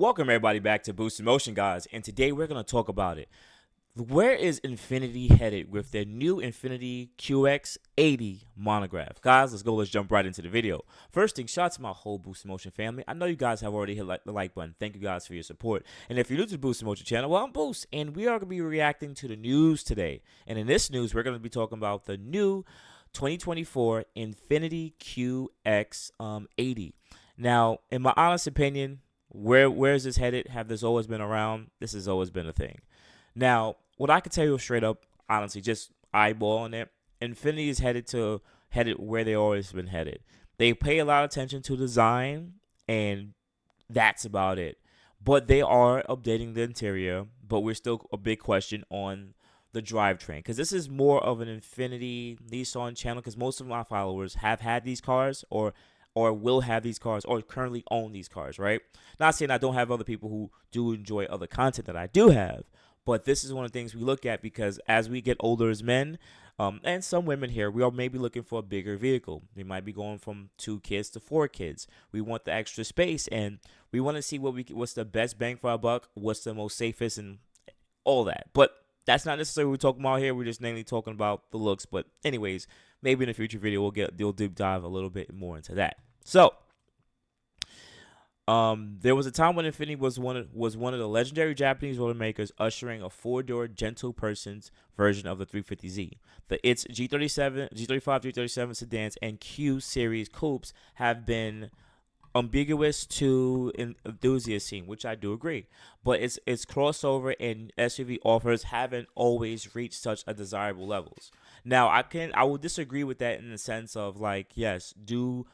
Welcome everybody back to Boost in Motion, guys, and today we're gonna talk about it. Where is Infinity headed with their new Infiniti QX80 monograph? Guys, let's go. Let's jump right into the video. First thing, shout out to my whole Boost in Motion family. I know you guys have already hit the like button. Thank you guys for your support. And if you're new to the Boost in Motion channel, well, I'm Boost, and we are gonna be reacting to the news today. And in this news, we're gonna be talking about the new 2024 Infiniti QX80. Now, in my honest opinion, where is this headed? Have this always been around? This has always been a thing. Now, what I can tell you straight up, honestly, just eyeballing it, Infinity is headed where they always been headed. They pay a lot of attention to design, and that's about it. But they are updating the interior, but we're still a big question on the drivetrain, because this is more of an Infinity Nissan channel, because most of my followers have had these cars or will have these cars or currently own these cars, right? Not saying I don't have other people who do enjoy other content that I do have, but this is one of the things we look at, because as we get older as men, and some women here, we are maybe looking for a bigger vehicle. We might be going from 2 kids to 4 kids. We want the extra space, and we want to see what's the best bang for our buck, what's the most safest, and all that. But that's not necessarily what we're talking about here. We're just mainly talking about the looks. But anyways, maybe in a future video we'll deep dive a little bit more into that. So, there was a time when Infiniti was one of the legendary Japanese automakers, ushering a 4-door gentle person's version of the 350Z. Its G37, G35, G37 sedans and Q series coupes have been ambiguous to enthusiast scene, which I do agree. But its crossover and SUV offers haven't always reached such a desirable levels. Now, I will disagree with that in the sense of, like, yes, do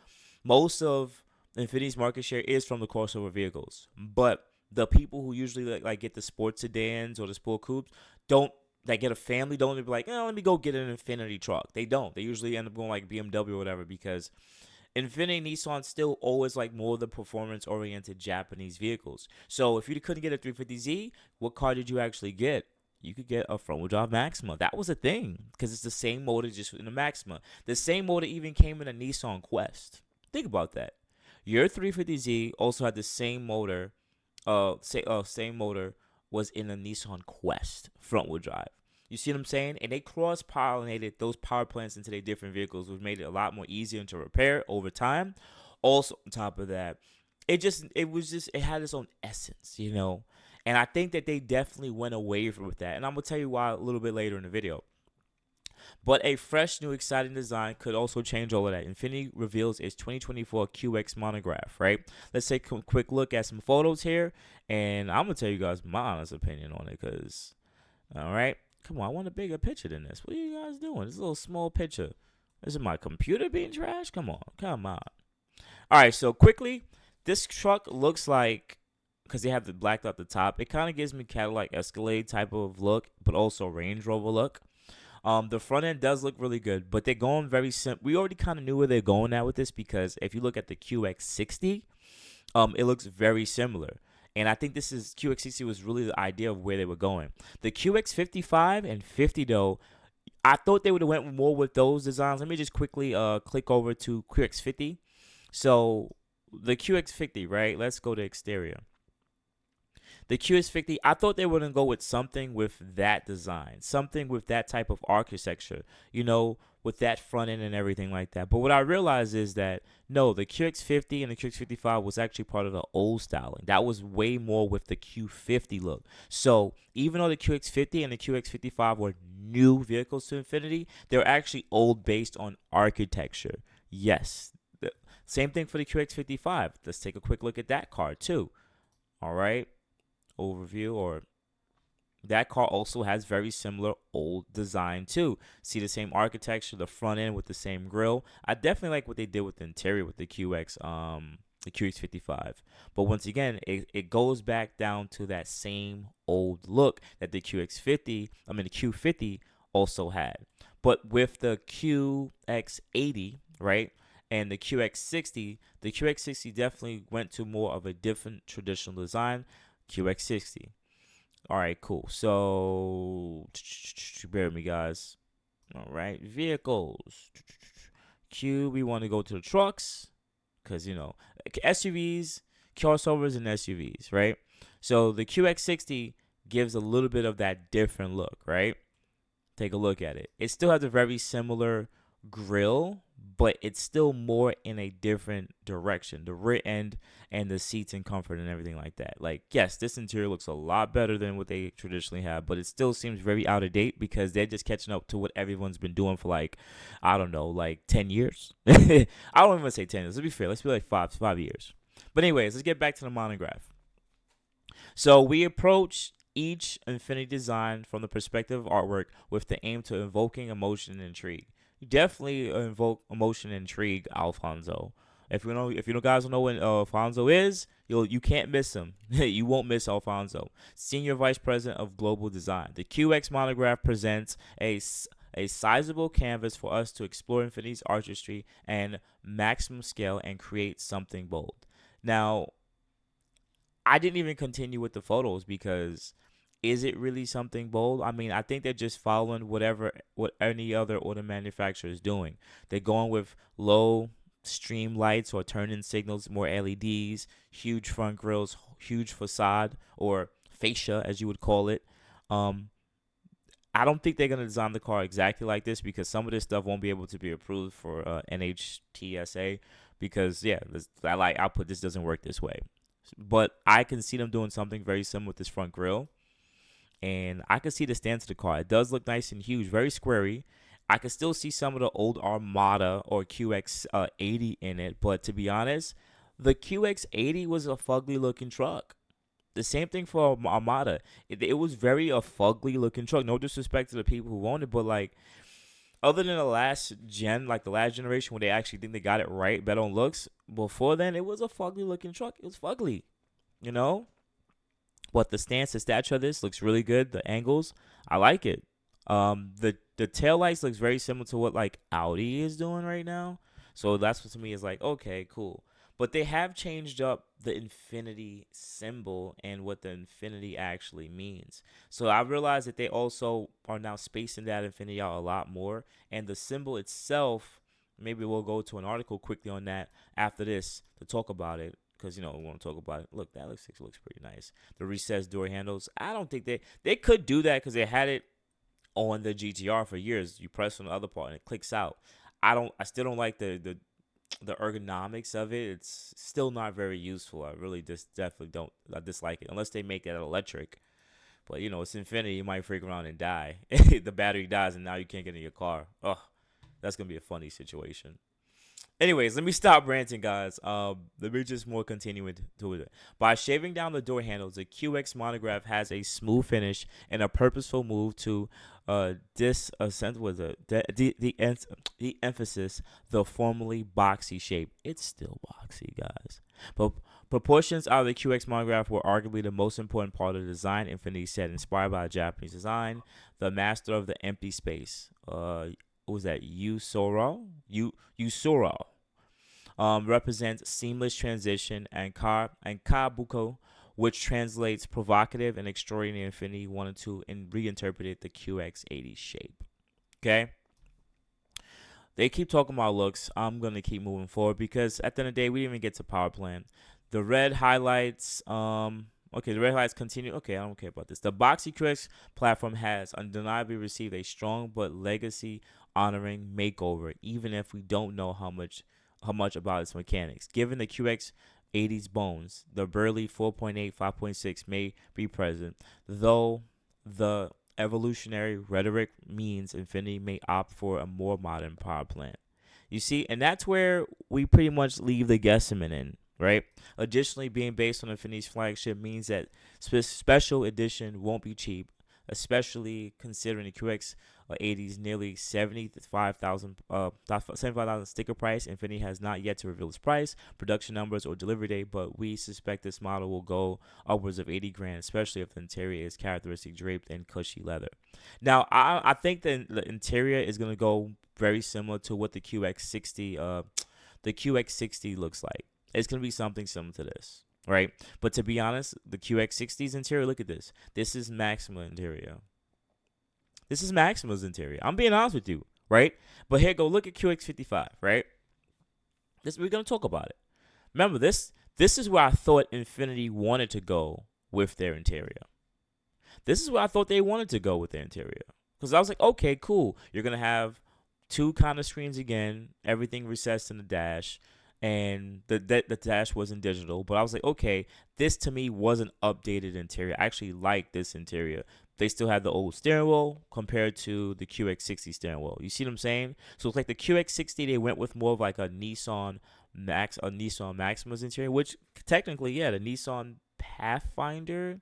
most of Infiniti's market share is from the crossover vehicles, but the people who usually like get the sports sedans or the sport coupes don't, that get a family, don't be like, let me go get an Infiniti truck. They don't. They usually end up going like BMW or whatever, because Infiniti Nissan still always like more of the performance-oriented Japanese vehicles. So if you couldn't get a 350Z, what car did you actually get? You could get a front-wheel drive Maxima. That was a thing, because it's the same motor just in the Maxima. The same motor even came in a Nissan Quest. Think about that. Your 350Z also had the same motor. Same motor was in a Nissan Quest front-wheel drive. You see what I'm saying? And they cross-pollinated those power plants into their different vehicles, which made it a lot more easier to repair over time. Also, on top of that, it had its own essence. And I think that they definitely went away from that. And I'm gonna tell you why a little bit later in the video. But a fresh, new, exciting design could also change all of that. Infiniti reveals its 2024 QX monograph, right? Let's take a quick look at some photos here, and I'm going to tell you guys my honest opinion on it, because, all right, come on, I want a bigger picture than this. What are you guys doing? This is a little small picture. Is my computer being trashed? Come on. All right, so quickly, this truck looks like, because they have the blacked out the top, it kind of gives me Cadillac Escalade type of look, but also Range Rover look. The front end does look really good, but they're going very simple. We already kind of knew where they're going at with this, because if you look at the QX60, it looks very similar. And I think this is QX60 was really the idea of where they were going. The QX55 and 50 though, I thought they would have went more with those designs. Let me just quickly click over to QX50. So the QX50, right? Let's go to exterior. The QX50, I thought they were going to go with something with that design, something with that type of architecture, with that front end and everything like that. But what I realized is that, no, the QX50 and the QX55 was actually part of the old styling. That was way more with the Q50 look. So even though the QX50 and the QX55 were new vehicles to Infiniti, they're actually old based on architecture. Yes. Same thing for the QX55. Let's take a quick look at that car too. All right. Overview, or that car also has very similar old design too. See the same architecture, the front end with the same grille. I definitely like what they did with the interior with the QX55. But once again, it goes back down to that same old look that the Q50 also had. But with the QX80, right? And the QX60 definitely went to more of a different traditional design. QX60. All right, cool. So, bear with me, guys. All right, vehicles. We want to go to the trucks, because, SUVs, crossovers and SUVs, right? So the QX60 gives a little bit of that different look, right? Take a look at it. It still has a very similar grill, but it's still more in a different direction. The rear end and the seats and comfort and everything like that. Like, yes, this interior looks a lot better than what they traditionally have, but it still seems very out of date because they're just catching up to what everyone's been doing for like, I don't know, like 10 years. I don't even say 10 years. Let's be fair. Let's be like five years. But anyways, let's get back to the monograph. So we approach each Infinity design from the perspective of artwork with the aim to invoking emotion and intrigue. You definitely invoke emotion and intrigue, Alfonso. If you guys don't know what Alfonso is, you can't miss him. You won't miss Alfonso, Senior Vice President of Global Design. The QX monograph presents a sizable canvas for us to explore Infinity's artistry and maximum scale and create something bold. Now, I didn't even continue with the photos because is it really something bold? I mean, I think they're just following what any other auto manufacturer is doing. They're going with low stream lights or turn-in signals, more LEDs, huge front grills, huge facade or fascia as you would call it. Um, I don't think they're gonna design the car exactly like this because some of this stuff won't be able to be approved for NHTSA because that light output this doesn't work this way. But I can see them doing something very similar with this front grille. And I can see the stance of the car. It does look nice and huge, very squarey. I can still see some of the old Armada or QX80 in it. But to be honest, the QX80 was a fugly looking truck. The same thing for Armada. It was very a fugly looking truck. No disrespect to the people who owned it, but like other than the last gen, like the last generation where they actually think they got it right, better on looks, before then it was a fugly looking truck. It was fugly, you know? But the stance, the stature of this looks really good. The angles, I like it. The tail lights looks very similar to what like Audi is doing right now. So that's what to me is like, okay, cool. But they have changed up the infinity symbol and what the infinity actually means. So I realized that they also are now spacing that infinity out a lot more. And the symbol itself, maybe we'll go to an article quickly on that after this to talk about it. Because we want to talk about it. Look, that looks pretty nice. The recessed door handles. I don't think they could do that because they had it on the GTR for years. You press on the other part and it clicks out. I still don't like the ergonomics of it. It's still not very useful. I really just definitely don't. I dislike it unless they make it electric. But it's Infinity. You might freak around and die. The battery dies and now you can't get in your car. Ugh, that's gonna be a funny situation. Anyways, let me stop ranting, guys. Let me just more continue to it. By shaving down the door handles, the QX monograph has a smooth finish and a purposeful move to disascent with the emphasis the formerly boxy shape. It's still boxy, guys. But proportions of the QX monograph were arguably the most important part of the design. Infiniti said, inspired by Japanese design, the master of the empty space. What was that? Usoro represents seamless transition, and kabuko, which translates provocative and extraordinary. Infinity wanted to reinterpret the QX80 shape. Okay, they keep talking about looks. I'm gonna keep moving forward because at the end of the day, we didn't even get to power plant. The red highlights. Okay, the red highlights continue. Okay, I don't care about this. The Boxy QX platform has undeniably received a strong but legacy honoring makeover, even if we don't know how much about its mechanics. Given the QX 80's bones, the burly 4.8, 5.6 may be present, though the evolutionary rhetoric means Infinity may opt for a more modern power plant. You see, and that's where we pretty much leave the guesstimate in, right? Additionally, being based on Infinity's flagship means that special edition won't be cheap, especially considering the QX 80's nearly 75,000 sticker price. Infinity has not yet to reveal its price, production numbers, or delivery date, but we suspect this model will go upwards of 80 grand, especially if the interior is characteristic draped in cushy leather. Now, I think the interior is going to go very similar to what the QX60 looks like. It's going to be something similar to this, right? But to be honest, the QX60's interior, look at this. This is Maxima interior. This is Maxima's interior. I'm being honest with you, right? But here, go look at QX55, right? We're going to talk about it. Remember, This is where I thought Infinity wanted to go with their interior. This is where I thought they wanted to go with their interior. Because I was like, okay, cool. You're going to have two kind of screens again, everything recessed in the dash, and the dash wasn't digital. But I was like, okay, this to me was an updated interior. I actually like this interior. They still have the old steering wheel compared to the QX60 steering wheel. You see what I'm saying? So it's like the QX60, they went with more of like a Nissan Maxima's interior, which technically, yeah, the Nissan Pathfinder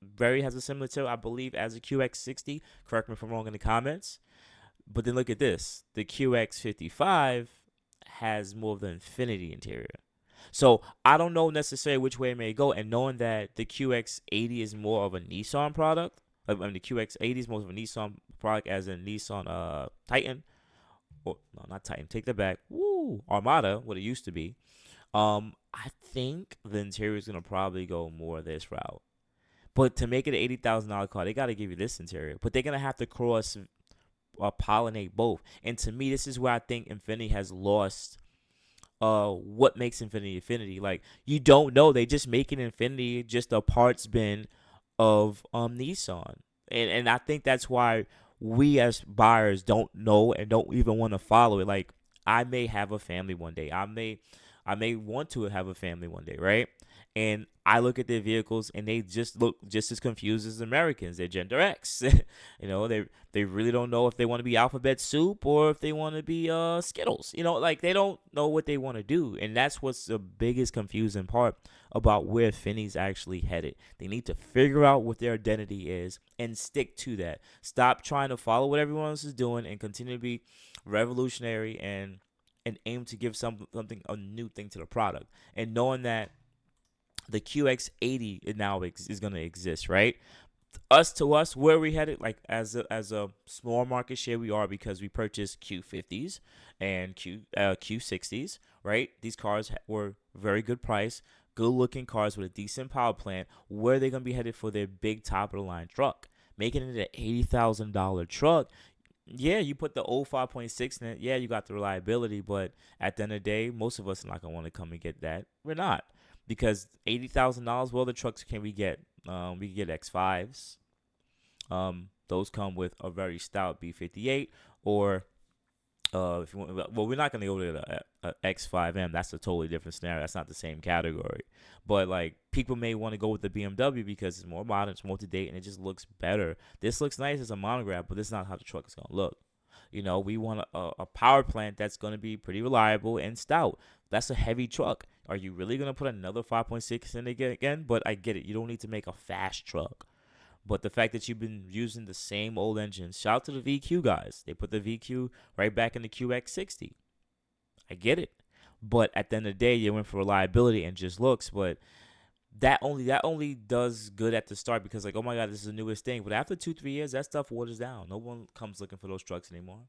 very has a similar to, I believe, as a QX60. Correct me if I'm wrong in the comments. But then look at this. The QX55 has more of the Infinity interior. So I don't know necessarily which way it may go. And knowing that the QX80 is more of a Nissan product, I mean, the QX80 is more of a Nissan product as in Nissan Titan. Or, no, not Titan. Take that back. Woo! Armada, what it used to be. I think the interior is going to probably go more this route. But to make it an $80,000 car, they got to give you this interior. But they're going to have to cross pollinate both. And to me, this is where I think Infinity has lost what makes Infinity Infinity. Like, you don't know. They just make an Infinity just a parts bin of Nissan. And I think that's why we as buyers don't know and don't even want to follow it. Like, I may have a family one day. I may want to have a family one day, right? And I look at their vehicles and they just look just as confused as Americans. They're gender X. They really don't know if they want to be alphabet soup or if they want to be Skittles. Like they don't know what they want to do. And that's what's the biggest confusing part about where Finney's actually headed. They need to figure out what their identity is and stick to that. Stop trying to follow what everyone else is doing and continue to be revolutionary and aim to give something a new thing to the product. And knowing that the QX80 now is going to exist, right? To us, where we headed, like as a small market share, we are because we purchased Q50s and Q60s, right? These cars were very good price, good looking cars with a decent power plant. Where are they going to be headed for their big top of the line truck? Making it an $80,000 truck. Yeah, you put the old 5.6 in it. Yeah, you got the reliability, but at the end of the day, most of us are not gonna want to come and get that. We're not, because $80,000. Well, the trucks can we get? We can get X5s. Those come with a very stout B58, or if you want, well, we're not gonna go to the X5M. That's a totally different scenario. That's not the same category. But like people may want to go with the BMW because it's more modern, it's more to date, and it just looks better. This looks nice as a monograph, but this is not how the truck is gonna look. We want a power plant that's gonna be pretty reliable and stout. That's a heavy truck. Are you really gonna put another 5.6 in again? But I get it. You don't need to make a fast truck. But the fact that you've been using the same old engines, shout out to the VQ guys. They put the VQ right back in the QX60. I get it. But at the end of the day, you went for reliability and just looks. But that only does good at the start because like, oh my god, this is the newest thing. But after 2-3 years, that stuff waters down. No one comes looking for those trucks anymore.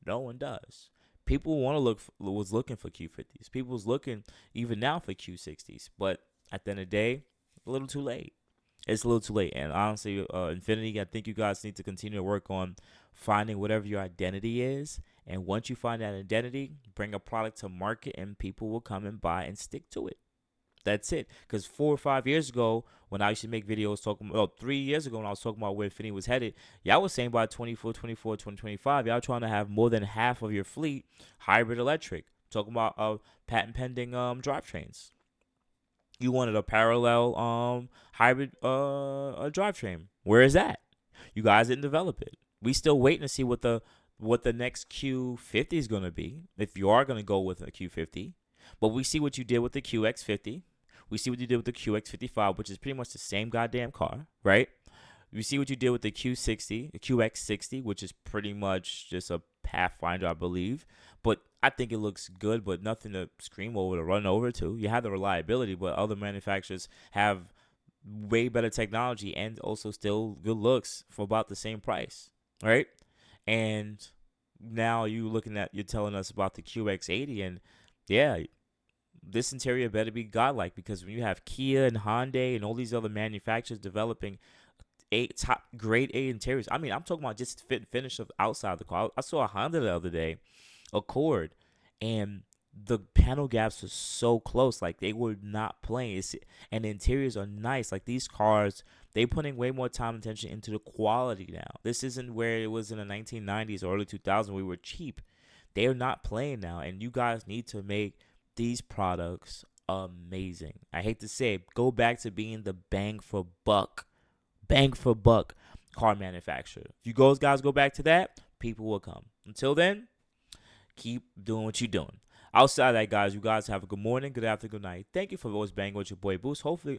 No one does. People was looking for Q50s. People was looking even now for Q60s. But at the end of the day, a little too late. It's a little too late. And honestly, Infinity, I think you guys need to continue to work on finding whatever your identity is. And once you find that identity, bring a product to market and people will come and buy and stick to it. That's it. Because 4 or 5 years ago, when I used to make videos talking, 3 years ago when I was talking about where Infinity was headed, y'all was saying by 2025, y'all trying to have more than half of your fleet hybrid electric. Talking about patent pending drivetrains. You wanted a parallel hybrid drivetrain. Where is that? You guys didn't develop it. We still waiting to see what the next Q50 is going to be, if you are going to go with a Q50. But we see what you did with the QX50. We see what you did with the QX55, which is pretty much the same goddamn car, right? We see what you did with the Q60, the QX60, which is pretty much just a Pathfinder, I believe. But I think it looks good, but nothing to scream over, to run over to. You have the reliability, but other manufacturers have way better technology and also still good looks for about the same price, right? And now you're telling us about the QX80, and yeah, this interior better be godlike, because when you have Kia and Hyundai and all these other manufacturers developing top grade A interiors, I mean, I'm talking about just fit and finish of outside the car. I saw a Honda the other day, Accord, and the panel gaps are so close. Like they were not playing. And the interiors are nice. Like these cars, they putting way more time and attention into the quality now. This isn't where it was in the 1990s or early 2000s. We were cheap. They are not playing now, and you guys need to make these products amazing. I hate to say it, go back to being the bang for buck car manufacturer. If you guys go back to that, people will come. Until then, keep doing what you're doing. Outside of that, guys, you guys have a good morning, good afternoon, good night. Thank you for always banging with your boy Boost. Hopefully,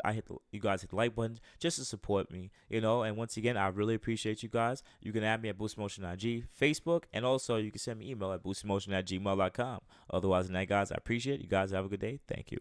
you guys hit the like button just to support me, And once again, I really appreciate you guys. You can add me at boostinmotion IG, Facebook, and also you can send me email at boostinmotion@gmail.com. Otherwise than that, guys, I appreciate it. You guys have a good day. Thank you.